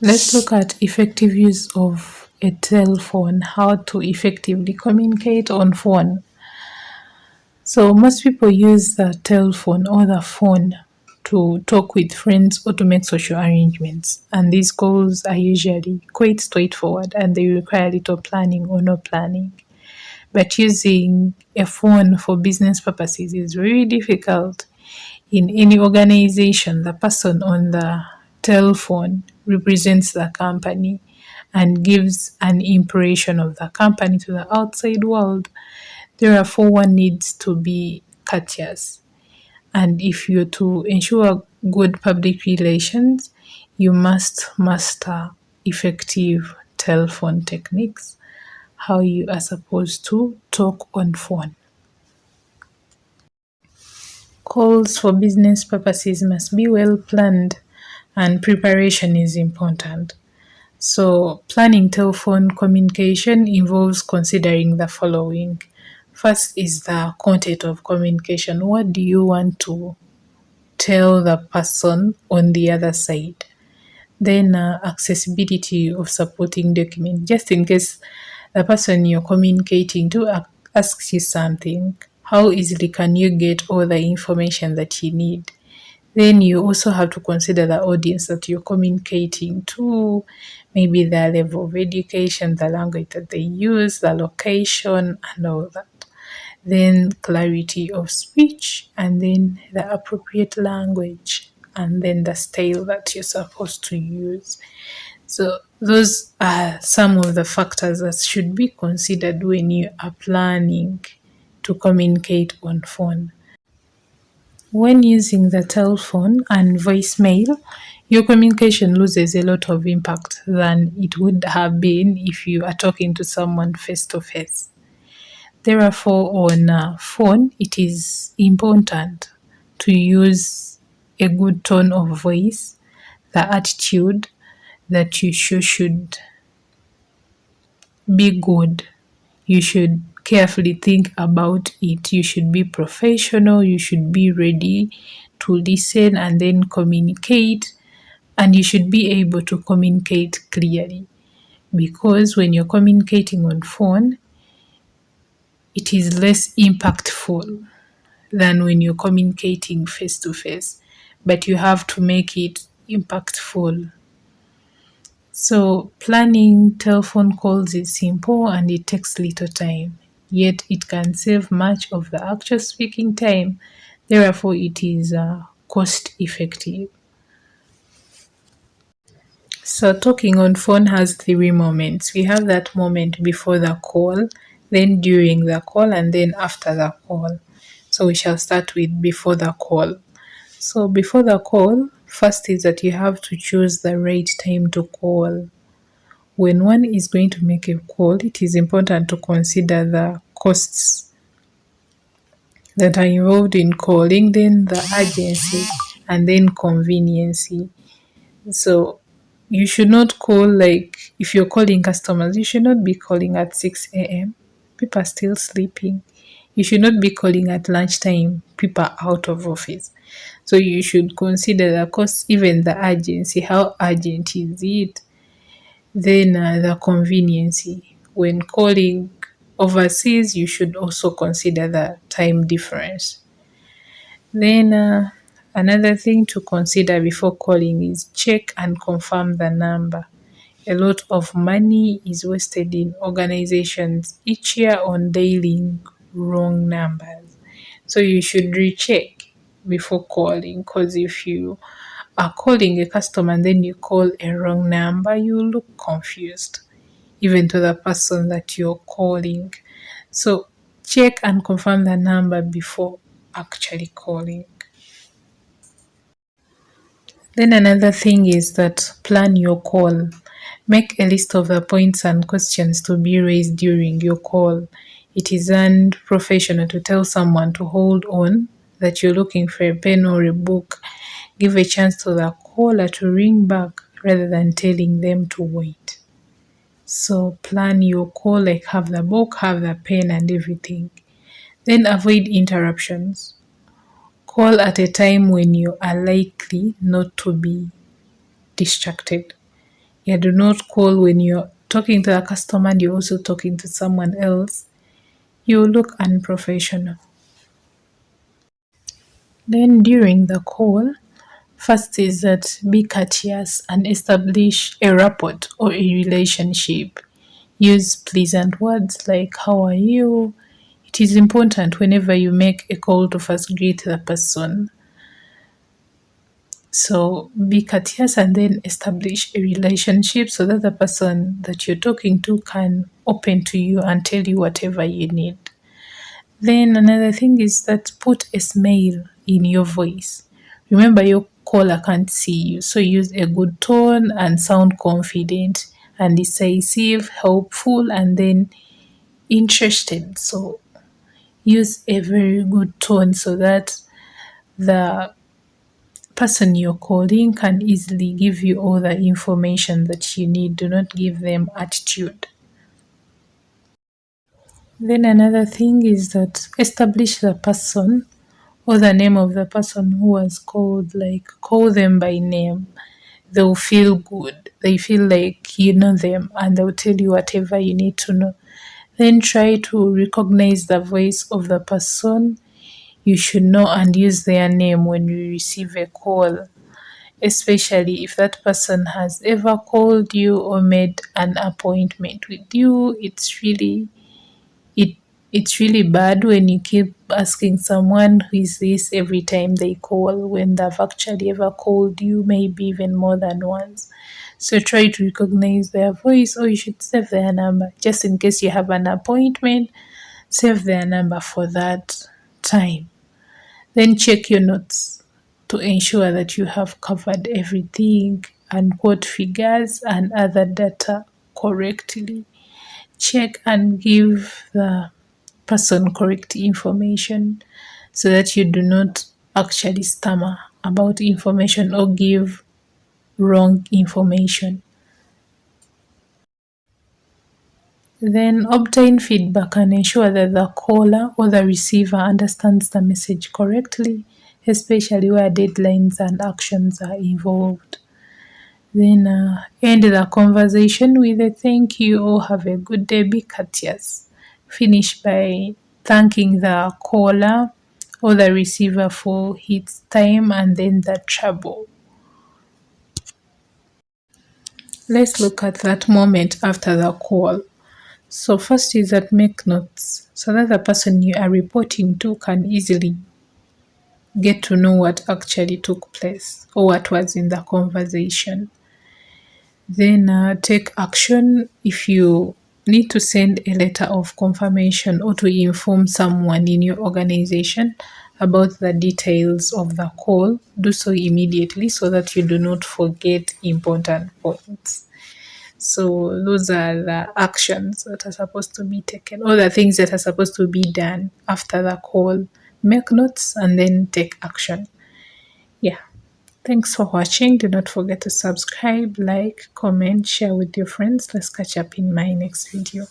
Let's look at effective use of a telephone, how to effectively communicate on phone. So most people use the telephone or the phone to talk with friends or to make social arrangements. And these calls are usually quite straightforward and they require little planning or no planning. But using a phone for business purposes is very difficult. In any organization, the person on the telephone represents the company and gives an impression of the company to the outside world. Therefore, one needs to be courteous. And if you're to ensure good public relations, you must master effective telephone techniques, how you are supposed to talk on phone. Calls for business purposes must be well planned and preparation is important. So, planning telephone communication involves considering the following. First is the content of communication. What do you want to tell the person on the other side? Then, accessibility of supporting document. Just in case the person you're communicating to asks you something, how easily can you get all the information that you need? Then you also have to consider the audience that you're communicating to, maybe their level of education, the language that they use, the location, and all that. Then clarity of speech, and then the appropriate language, and then the style that you're supposed to use. So those are some of the factors that should be considered when you are planning to communicate on phone. When using the telephone and voicemail, your communication loses a lot of impact than it would have been if you are talking to someone face to face. Therefore, on a phone, it is important to use a good tone of voice, the attitude that you should be good. You should carefully think about it. You should be professional. You should be ready to listen and then communicate. And you should be able to communicate clearly. Because when you're communicating on phone, it is less impactful than when you're communicating face to face. But you have to make it impactful. So planning telephone calls is simple and it takes little time, yet it can save much of the actual speaking time. Therefore, it is cost effective. So talking on phone has three moments. We have that moment before the call, then during the call, and then after the call. So we shall start with before the call. So before the call, first is that you have to choose the right time to call. When one is going to make a call, it is important to consider the costs that are involved in calling, then the urgency, and then conveniency. So you should not call, like if you're calling customers, you should not be calling at 6 a.m. People are still sleeping. You should not be calling at lunchtime. People are out of office. So you should consider the cost, even the urgency. How urgent is it? Then the conveniency. When calling overseas, you should also consider the time difference. Then another thing to consider before calling is check and confirm the number. A lot of money is wasted in organizations each year on dialing wrong numbers. So you should recheck before calling, because if you are calling a customer and then you call a wrong number, you look confused, even to the person that you're calling. So check and confirm the number before actually calling. Then another thing is that plan your call. Make a list of the points and questions to be raised during your call. It is unprofessional to tell someone to hold on, that you're looking for a pen or a book. Give a chance to the caller to ring back rather than telling them to wait. So plan your call, like have the book, have the pen and everything. Then avoid interruptions. Call at a time when you are likely not to be distracted. Yeah, do not call when you're talking to a customer and you're also talking to someone else. You look unprofessional. Then during the call, first is that be courteous and establish a rapport or a relationship. Use pleasant words like how are you? It is important whenever you make a call to first greet the person. So be courteous and then establish a relationship so that the person that you're talking to can open to you and tell you whatever you need. Then another thing is that put a smile in your voice. Remember, your caller can't see you, so use a good tone and sound confident and decisive, helpful, and then interested. So use a very good tone so that the person you're calling can easily give you all the information that you need. Do not give them attitude. Then another thing is that establish the person or the name of the person who was called, like call them by name. They'll feel good. They feel like you know them and they'll tell you whatever you need to know. Then try to recognize the voice of the person you should know and use their name when you receive a call, especially if that person has ever called you or made an appointment with you. It it's really bad when you keep asking someone who is this every time they call when they've actually ever called you, maybe even more than once. So try to recognize their voice, or you should save their number just in case you have an appointment. Save their number for that time. Then check your notes to ensure that you have covered everything and quote figures and other data correctly. Check and give the person correct information so that you do not actually stammer about information or give wrong information. Then obtain feedback and ensure that the caller or the receiver understands the message correctly, especially where deadlines and actions are involved. Then end the conversation with a thank you or have a good day, be courteous. Finish by thanking the caller or the receiver for his time and then the trouble. Let's look at that moment after the call. So first is that make notes so that the person you are reporting to can easily get to know what actually took place or what was in the conversation. Then take action if you need to send a letter of confirmation or to inform someone in your organization about the details of the call. Do so immediately so that you do not forget important points. So those are the actions that are supposed to be taken, or the things that are supposed to be done after the call. Make notes and then take action. Yeah. Thanks for watching. Do not forget to subscribe, like, comment, share with your friends. Let's catch up in my next video.